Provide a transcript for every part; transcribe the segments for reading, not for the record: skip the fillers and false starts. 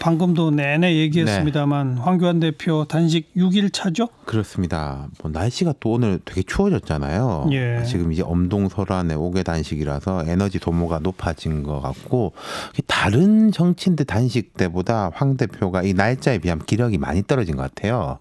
방금도 내내 얘기했습니다만 황교안 대표 단식 6일 차죠? 그렇습니다. 뭐 날씨가 또 오늘 되게 추워졌잖아요. 예. 지금 이제 엄동설안의 5개 단식이라서 에너지 소모가 높아진 것 같고 다른 정치인들 단식 때보다 황 대표가 이 날짜에 비하면 기력이 많이 떨어진 것 같아요.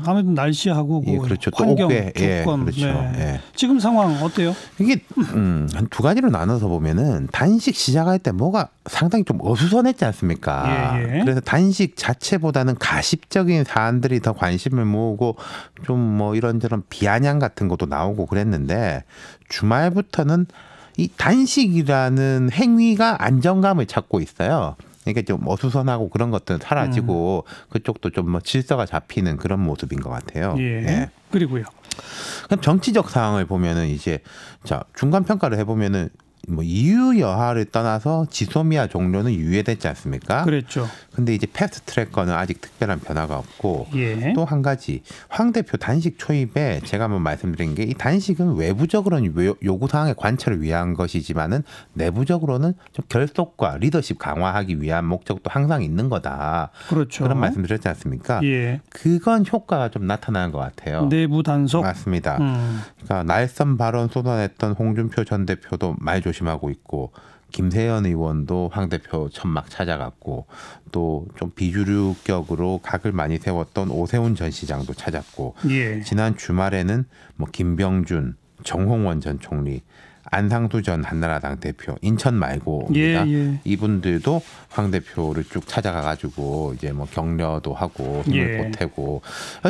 아무래도 날씨하고 예, 그렇죠. 환경, 또 조건. 그렇죠. 네. 예. 지금 상황 어때요? 이게 한 두 가지로 나눠서 보면은 단식 시작할 때 뭐가 상당히 좀 어수선했지 않습니까? 예. 그래서 단식 자체보다는 가십적인 사안들이 더 관심을 모으고 좀 뭐 이런저런 비아냥 같은 것도 나오고 그랬는데 주말부터는 이 단식이라는 행위가 안정감을 찾고 있어요. 그러니까 좀 어수선하고 그런 것들은 사라지고 그쪽도 좀 뭐 질서가 잡히는 그런 모습인 것 같아요. 예. 예. 그리고요. 그럼 정치적 상황을 보면은 이제 자 중간 평가를 해보면은 뭐 이유 여하를 떠나서 지소미아 종료는 유예됐지 않습니까? 그랬죠. 근데 이제 패스트 트랙,거는 아직 특별한 변화가 없고 예. 또 한 가지 황 대표 단식 초입에 제가 한번 말씀드린 게 이 단식은 외부적으로는 요구 사항의 관철을 위한 것이지만은 내부적으로는 좀 결속과 리더십 강화하기 위한 목적도 항상 있는 거다. 그렇죠. 그런 말씀드렸지 않습니까? 예. 그건 효과가 좀 나타나는 것 같아요. 내부 단속. 맞습니다. 그러니까 날선 발언 쏟아냈던 홍준표 전 대표도 말 조심하고 있고 김세연 의원도 황 대표 천막 찾아갔고 또 좀 비주류격으로 각을 많이 세웠던 오세훈 전 시장도 찾았고 예. 지난 주말에는 뭐 김병준, 정홍원 전 총리, 안상수 전 한나라당 대표 인천 말고입니다. 예. 이분들도 황 대표를 쭉 찾아가가지고 이제 뭐 격려도 하고 힘을 보태고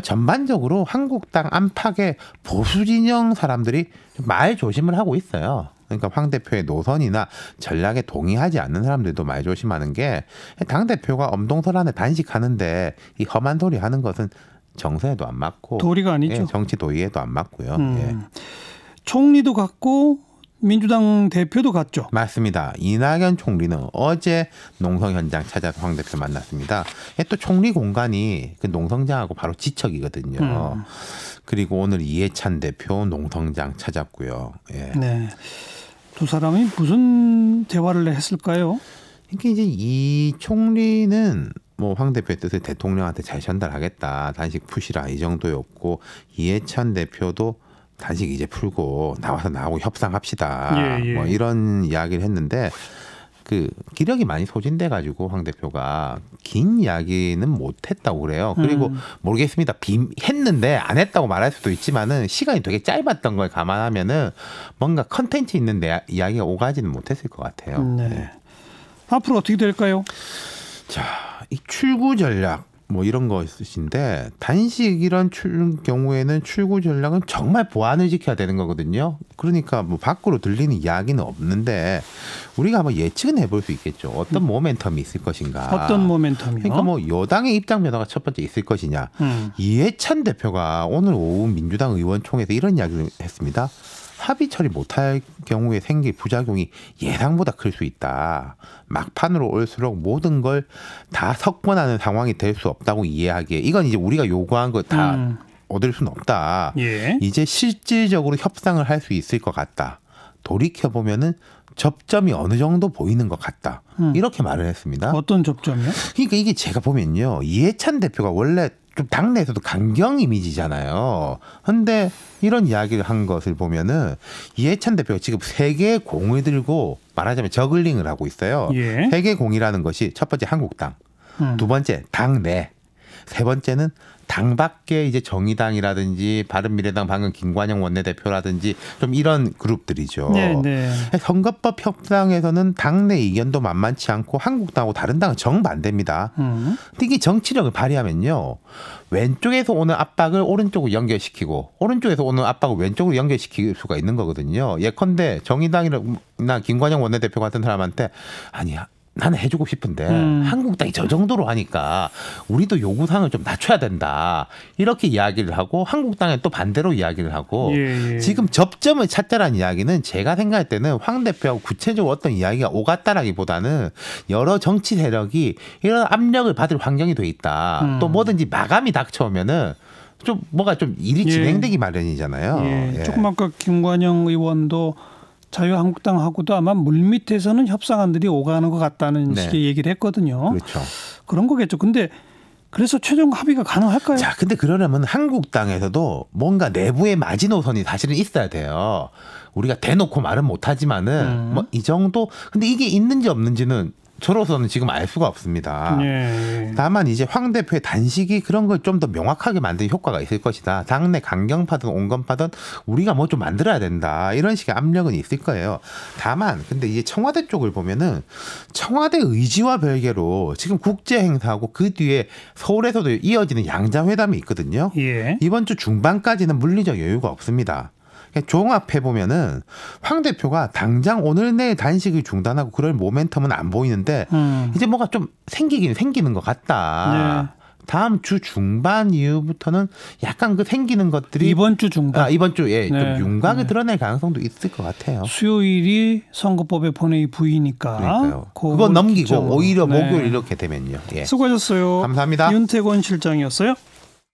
전반적으로 한국당 안팎의 보수 진영 사람들이 말 조심을 하고 있어요. 그러니까 황 대표의 노선이나 전략에 동의하지 않는 사람들도 말 조심하는 게 당 대표가 엄동설안에 단식하는데 이 험한 소리 하는 것은 정서에도 안 맞고 도리가 아니죠. 예, 정치 도의에도 안 맞고요. 예. 총리도 갔고 민주당 대표도 갔죠. 맞습니다. 이낙연 총리는 어제 농성 현장 찾아서 황 대표 만났습니다. 또 총리 공간이 그 농성장하고 바로 지척이거든요. 그리고 오늘 이해찬 대표 농성장 찾았고요. 예. 네. 두 사람이 무슨 대화를 했을까요? 이게 이제 이 총리는 뭐 황 대표의 뜻을 대통령한테 잘 전달하겠다. 단식 푸시라 이 정도였고 이해찬 대표도 단식 이제 풀고 나와서 나하고 협상합시다. 뭐 이런 이야기를 했는데 그 기력이 많이 소진돼 가지고 황 대표가 긴 이야기는 못했다고 그래요. 그리고 모르겠습니다. 했는데 안 했다고 말할 수도 있지만은 시간이 되게 짧았던 걸 감안하면은 뭔가 컨텐츠 있는 이야기가 오가지는 못했을 것 같아요. 네. 네. 앞으로 어떻게 될까요? 자, 이 출구 전략 뭐 이런 거 있으신데 단식 이런 경우에는 출구 전략은 정말 보안을 지켜야 되는 거거든요. 그러니까 뭐 밖으로 들리는 이야기는 없는데 우리가 한번 예측은 해볼 수 있겠죠. 어떤 모멘텀이 있을 것인가. 어떤 모멘텀이요? 그러니까 뭐 여당의 입장 변화가 첫 번째 있을 것이냐. 이해찬 대표가 오늘 오후 민주당 의원총회에서 이런 이야기를 했습니다. 합의 처리 못할 경우에 생길 부작용이 예상보다 클 수 있다. 막판으로 올수록 모든 걸 다 석권하는 상황이 될 수 없다고 이해하기에 이건 이제 우리가 요구한 거 다 얻을 수는 없다. 예. 이제 실질적으로 협상을 할 수 있을 것 같다. 돌이켜 보면은 접점이 어느 정도 보이는 것 같다. 이렇게 말을 했습니다. 어떤 접점이요? 그러니까 이게 제가 보면요. 이해찬 대표가 원래 좀 당내에서도 강경 이미지잖아요. 근데 이런 이야기를 한 것을 보면은 이해찬 대표가 지금 세 개의 공을 들고 말하자면 저글링을 하고 있어요. 예. 세 개의 공이라는 것이 첫 번째 한국당, 두 번째 당내, 세 번째는 당 밖에 이제 정의당이라든지 바른미래당 방금 김관영 원내대표라든지 좀 이런 그룹들이죠. 네. 선거법 협상에서는 당내 의견도 만만치 않고 한국당하고 다른 당은 정반대입니다. 근데 이게 정치력을 발휘하면요. 왼쪽에서 오는 압박을 오른쪽으로 연결시키고 오른쪽에서 오는 압박을 왼쪽으로 연결시킬 수가 있는 거거든요. 예컨대 정의당이나 김관영 원내대표 같은 사람한테 아니야. 나는 해주고 싶은데 한국당이 저 정도로 하니까 우리도 요구사항을 좀 낮춰야 된다. 이렇게 이야기를 하고 한국당에 또 반대로 이야기를 하고 지금 접점을 찾자라는 이야기는 제가 생각할 때는 황 대표하고 구체적으로 어떤 이야기가 오갔다라기보다는 여러 정치 세력이 이런 압력을 받을 환경이 돼 있다. 또 뭐든지 마감이 닥쳐오면은 좀 뭐가 좀 일이 진행되기 마련이잖아요. 조금 아까 김관영 의원도 자유한국당하고도 아마 물밑에서는 협상안들이 오가는 것 같다는 식의 얘기를 했거든요. 그렇죠. 그런 거겠죠. 근데 그래서 최종 합의가 가능할까요? 자, 근데 그러려면 한국당에서도 뭔가 내부의 마지노선이 사실은 있어야 돼요. 우리가 대놓고 말은 못하지만은 뭐 이 정도. 근데 이게 있는지 없는지는 저로서는 지금 알 수가 없습니다. 예. 다만 이제 황 대표의 단식이 그런 걸 좀 더 명확하게 만드는 효과가 있을 것이다. 당내 강경파든 온건파든 우리가 뭐 좀 만들어야 된다. 이런 식의 압력은 있을 거예요. 다만 근데 이제 청와대 쪽을 보면은 청와대 의지와 별개로 지금 국제 행사하고 그 뒤에 서울에서도 이어지는 양자회담이 있거든요. 예. 이번 주 중반까지는 물리적 여유가 없습니다. 종합해 보면은 황 대표가 당장 오늘 내일 단식을 중단하고 그럴 모멘텀은 안 보이는데 이제 뭐가 좀 생기긴 생기는 것 같다. 네. 다음 주 중반 이후부터는 약간 그 생기는 것들이 이번 주 중반, 이번 주에 네. 좀 윤곽을 드러낼 가능성도 있을 것 같아요. 수요일이 선거법의 본회의 부위니까 그러니까요. 그거 넘기고 기점으로. 오히려 네. 목요일 이렇게 되면요. 예. 수고하셨어요. 감사합니다. 윤태권 실장이었어요.